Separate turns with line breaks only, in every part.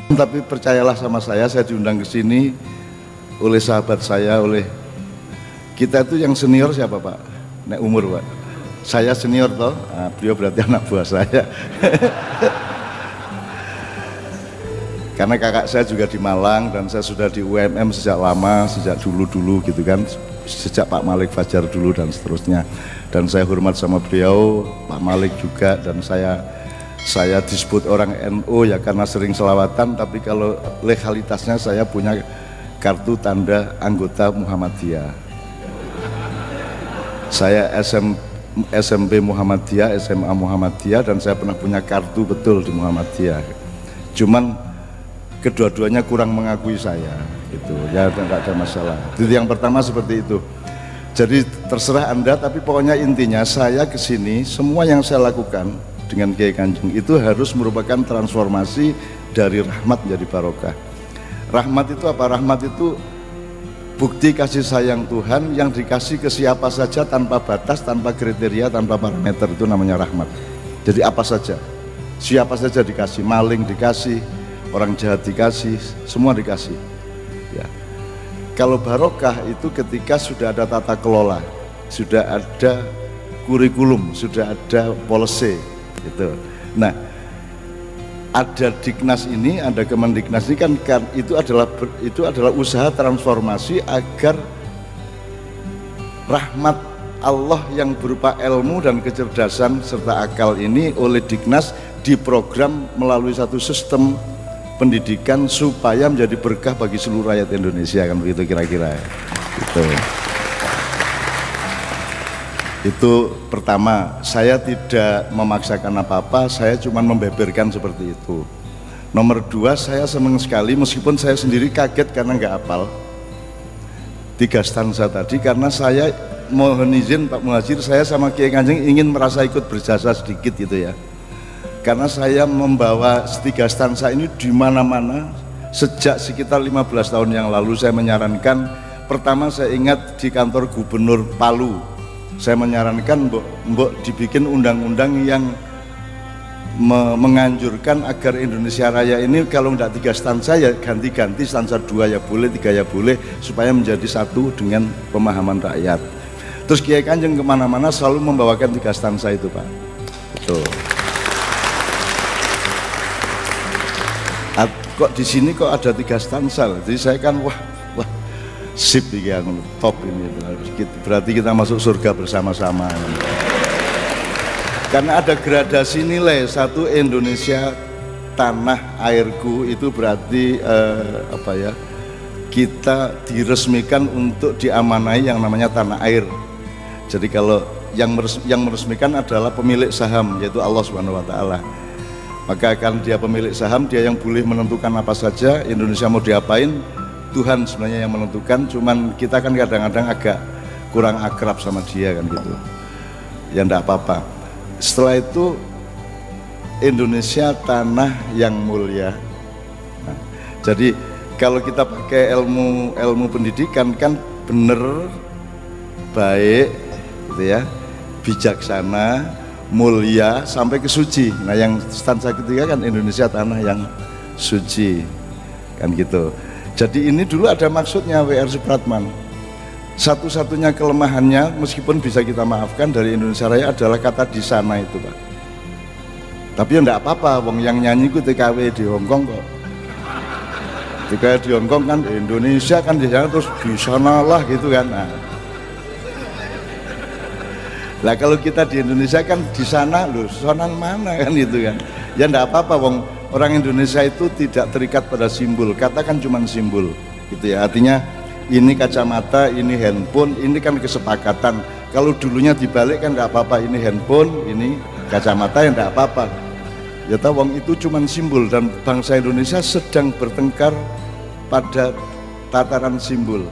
Tapi percayalah sama saya diundang ke sini oleh sahabat saya, oleh kita itu yang senior siapa Pak? Nek umur Pak? Saya senior toh, nah, beliau berarti anak buah saya. Karena kakak saya juga di Malang dan saya sudah di UMM sejak lama, sejak dulu gitu kan, sejak Pak Malik Fajar dulu dan seterusnya. Dan saya hormat sama beliau, Pak Malik juga, dan saya disebut orang NU ya karena sering selawatan, tapi kalau legalitasnya saya punya kartu tanda anggota Muhammadiyah. Saya SMP Muhammadiyah, SMA Muhammadiyah, dan saya pernah punya kartu betul di Muhammadiyah. Cuman kedua-duanya kurang mengakui saya, gitu ya, nggak ada masalah. Jadi yang pertama seperti itu. Jadi terserah Anda, tapi pokoknya intinya saya kesini, semua yang saya lakukan dengan Kiai Kanjeng itu harus merupakan transformasi dari rahmat menjadi barokah. Rahmat itu apa? Rahmat itu bukti kasih sayang Tuhan yang dikasih ke siapa saja tanpa batas, tanpa kriteria, tanpa parameter, itu namanya rahmat. Jadi apa saja, siapa saja dikasih, maling dikasih, orang jahat dikasih, semua dikasih ya. Kalau barokah itu ketika sudah ada tata kelola, sudah ada kurikulum, sudah ada policy gitu. Nah, ada Diknas ini, ada Kemendiknas ini kan itu adalah usaha transformasi agar rahmat Allah yang berupa ilmu dan kecerdasan serta akal ini oleh Diknas diprogram melalui satu sistem pendidikan supaya menjadi berkah bagi seluruh rakyat Indonesia, kan begitu kira-kira ya. Itu pertama, saya tidak memaksakan apa-apa, saya cuma membeberkan seperti itu. Nomor dua, saya senang sekali meskipun saya sendiri kaget karena nggak hafal 3 stanza tadi, karena saya mohon izin Pak Muhajir, saya sama Kiai Kanjeng ingin merasa ikut berjasa sedikit gitu ya. Karena saya membawa 3 stansa ini di mana-mana sejak sekitar 15 tahun yang lalu. Saya menyarankan, pertama saya ingat di kantor Gubernur Palu, saya menyarankan mbok dibikin undang-undang yang menganjurkan agar Indonesia Raya ini kalau tidak 3 stansa ya ganti-ganti, stansa 2 ya boleh, 3 ya boleh, supaya menjadi satu dengan pemahaman rakyat. Terus Kiai Kanjeng kemana-mana selalu membawakan 3 stansa itu Pak. Betul. Kok di sini kok ada 3 stansa, jadi saya kan wah sip yang top ini, berarti kita masuk surga bersama-sama. Karena ada gradasi nilai, satu Indonesia tanah airku, itu berarti apa ya, kita diresmikan untuk diamanai yang namanya tanah air. Jadi kalau yang meresmikan adalah pemilik saham, yaitu Allah Subhanahu wa Ta'ala. Maka akan dia pemilik saham, dia yang boleh menentukan apa saja, Indonesia mau diapain, Tuhan sebenarnya yang menentukan. Cuman kita kan kadang-kadang agak kurang akrab sama dia kan gitu ya, enggak apa-apa. Setelah itu Indonesia tanah yang mulia. Nah, jadi kalau kita pakai ilmu pendidikan kan bener, baik gitu ya, bijaksana, mulia, sampai ke suci. Nah yang stansa ketiga kan Indonesia tanah yang suci kan gitu. Jadi ini dulu ada maksudnya W.R. Supratman. Satu-satunya kelemahannya meskipun bisa kita maafkan dari Indonesia Raya adalah kata di sana itu Pak. Tapi ya enggak apa-apa, wong yang nyanyi ku TKW di Hongkong kok. TKW di Hongkong kan Indonesia kan di sana, terus di sanalah gitu kan. Nah kalau kita di Indonesia kan di sana loh, sonan mana kan gitu kan. Ya enggak apa-apa, wong orang Indonesia itu tidak terikat pada simbol, kata kan cuma simbol gitu ya. Artinya ini kacamata, ini handphone, ini kan kesepakatan. Kalau dulunya dibalik kan enggak apa-apa, ini handphone, ini kacamata, ya enggak apa-apa. Ya tahu wong itu cuma simbol, dan bangsa Indonesia sedang bertengkar pada tataran simbol.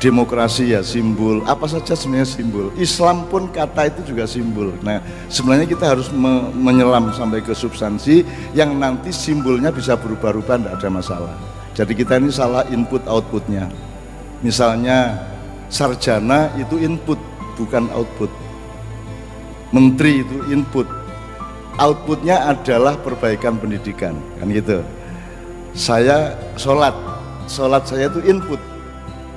Demokrasi ya simbol, apa saja sebenarnya simbol. Islam pun kata itu juga simbol. Nah sebenarnya kita harus menyelam sampai ke substansi yang nanti simbolnya bisa berubah-ubah, tidak ada masalah. Jadi kita ini salah input outputnya. Misalnya sarjana itu input bukan output, menteri itu input, outputnya adalah perbaikan pendidikan, kan gitu. Saya sholat saya itu input,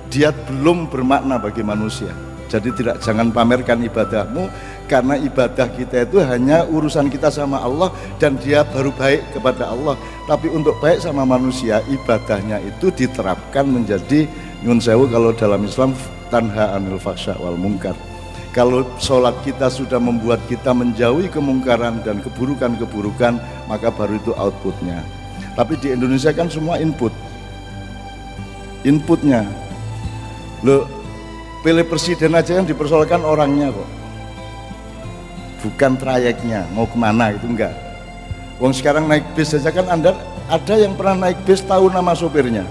dia belum bermakna bagi manusia. Jadi jangan pamerkan ibadahmu, karena ibadah kita itu hanya urusan kita sama Allah dan dia baru baik kepada Allah. Tapi untuk baik sama manusia, ibadahnya itu diterapkan menjadi nyun sewu kalau dalam Islam tanha anil fahsya wal munkar. Kalau sholat kita sudah membuat kita menjauhi kemungkaran dan keburukan-keburukan, maka baru itu outputnya. Tapi di Indonesia kan semua inputnya. Loh, pilih presiden aja yang dipersoalkan orangnya kok, bukan trayeknya mau kemana, itu enggak. Wong sekarang naik bis saja kan, Anda ada yang pernah naik bis tahu nama sopirnya?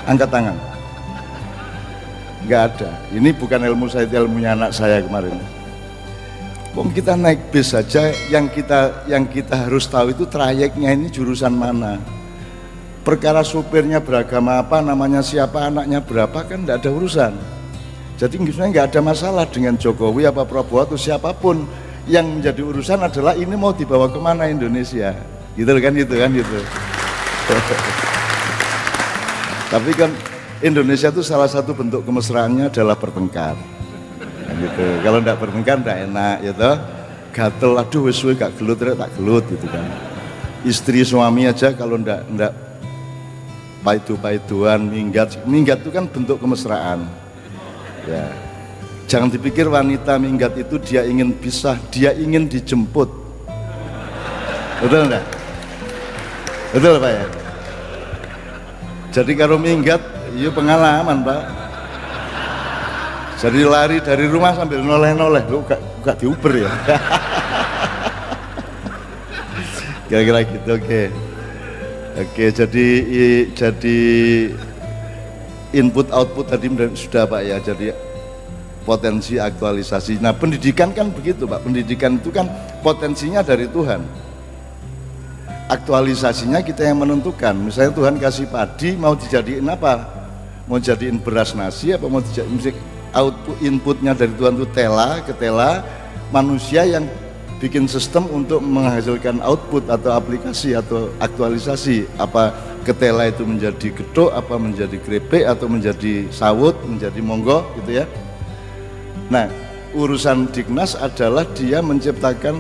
Angkat tangan. Enggak ada. Ini bukan ilmu saya, ilmunya anak saya kemarin. Wong kita naik bis saja, yang kita harus tahu itu trayeknya ini jurusan mana. Perkara supirnya beragama apa, namanya siapa, anaknya berapa, kan tidak ada urusan. Jadi sebenarnya nggak ada masalah dengan Jokowi apa Prabowo atau siapapun. Yang menjadi urusan adalah ini mau dibawa kemana Indonesia, gitu kan gitu. Tapi kan Indonesia itu salah satu bentuk kemesraannya adalah bertengkar, kan gitu. Kalau tidak bertengkar tidak enak, gitu. Gatel, aduh wes gak gelut, tak gelut, gitu kan. Istri suami aja kalau tidak paidu-paiduan, minggat itu kan bentuk kemesraan. Ya, jangan dipikir wanita minggat itu dia ingin pisah, dia ingin dijemput. Betul enggak? Betul Pak ya? Jadi kalau minggat, iya pengalaman Pak. Jadi lari dari rumah sambil noleh-noleh, lu gak diuber ya? Kira-kira gitu, oke. Oke, jadi input output tadi sudah Pak ya, jadi potensi aktualisasi. Nah pendidikan kan begitu Pak, pendidikan itu kan potensinya dari Tuhan, aktualisasinya kita yang menentukan. Misalnya Tuhan kasih padi, mau dijadiin apa? Mau jadiin beras nasi apa mau dijadiin, output inputnya dari Tuhan itu ketela, manusia yang bikin sistem untuk menghasilkan output atau aplikasi atau aktualisasi, apa ketela itu menjadi gedok, apa menjadi krepek, atau menjadi sawut, menjadi monggo gitu ya. Nah urusan Dignas adalah dia menciptakan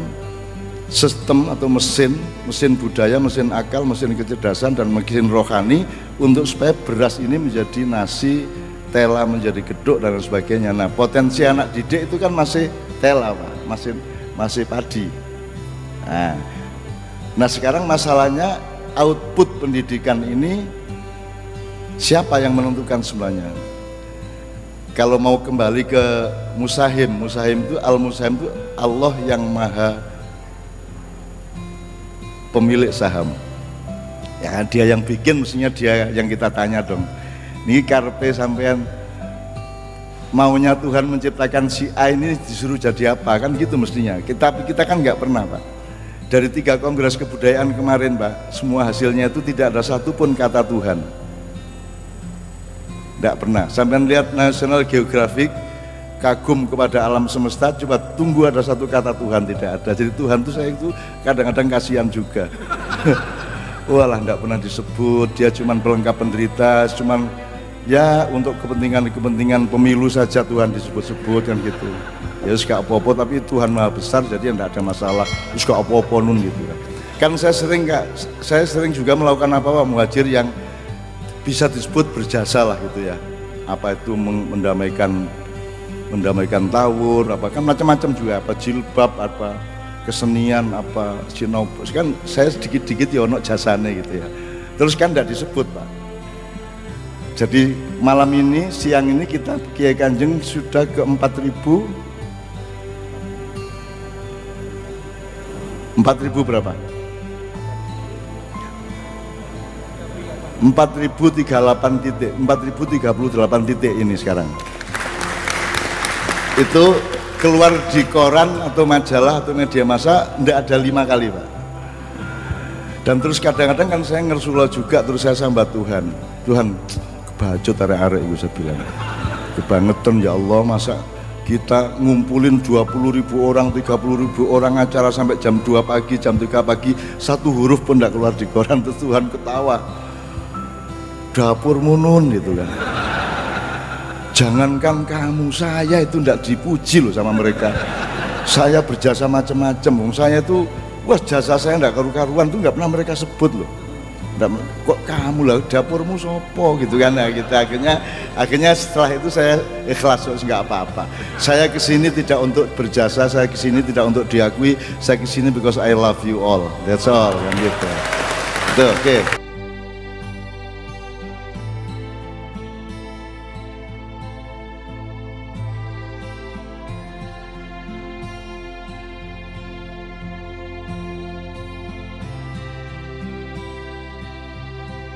sistem atau mesin budaya, mesin akal, mesin kecerdasan dan mesin rohani untuk supaya beras ini menjadi nasi, tela menjadi gedok dan sebagainya. Nah potensi anak didik itu kan masih tela Pak, masih padi. Nah sekarang masalahnya output pendidikan ini siapa yang menentukan sebenarnya? Kalau mau kembali ke Musahim itu Al-Musahim itu Allah yang maha pemilik saham. Ya dia yang bikin, mestinya dia yang kita tanya dong. Ini karpe sampean maunya Tuhan menciptakan si A ini disuruh jadi apa, kan gitu mestinya. Kita kan nggak pernah Pak. Dari 3 kongres kebudayaan kemarin Pak, semua hasilnya itu tidak ada satupun kata Tuhan. Tidak pernah. Sampai lihat National Geographic, kagum kepada alam semesta, coba tunggu ada satu kata Tuhan, tidak ada. Jadi Tuhan itu saya itu kadang-kadang kasihan juga. Walah tidak pernah disebut, dia cuman pelengkap penderita, cuman ya untuk kepentingan pemilu saja Tuhan disebut-sebut kan gitu. Ya gak apa-apa, tapi Tuhan maha besar jadi tidak ada masalah. Terus gak apa-apa nun gitu kan. Kan saya sering juga melakukan apa muhajir yang bisa disebut berjasa lah gitu ya. Apa itu mendamaikan tawur, apa kan macam-macam juga, apa jilbab, apa kesenian, apa sinau, kan saya sedikit-sedikit ya ono jasane gitu ya. Terus kan tidak disebut Pak. Jadi malam ini, siang ini kita Kiai Kanjeng sudah ke 4.000 berapa? 4.038 titik, 4.038 titik ini sekarang. Itu keluar di koran atau majalah atau media massa tidak ada 5 kali Pak. Dan terus kadang-kadang kan saya ngersulah juga, terus saya sambat Tuhan kebacut arek-arek itu saya bilang kebangetan ya Allah, masa kita ngumpulin 20.000 orang, 30.000 orang, acara sampai jam 2 pagi, jam 3 pagi, satu huruf pun tidak keluar di koran. Terus Tuhan ketawa, dapurmu Nun gitu kan. Jangankan kamu, saya itu tidak dipuji loh sama mereka. Saya berjasa macam-macam, saya itu wah, jasa saya tidak karu-karuan tuh nggak pernah mereka sebut loh. Kok kamu lah, dapurmu sopo gitu kan. Nah, kita akhirnya setelah itu saya ikhlas, nggak apa-apa. Saya kesini tidak untuk berjasa, saya kesini tidak untuk diakui, saya kesini because I love you all, that's all kan gitu. Oke.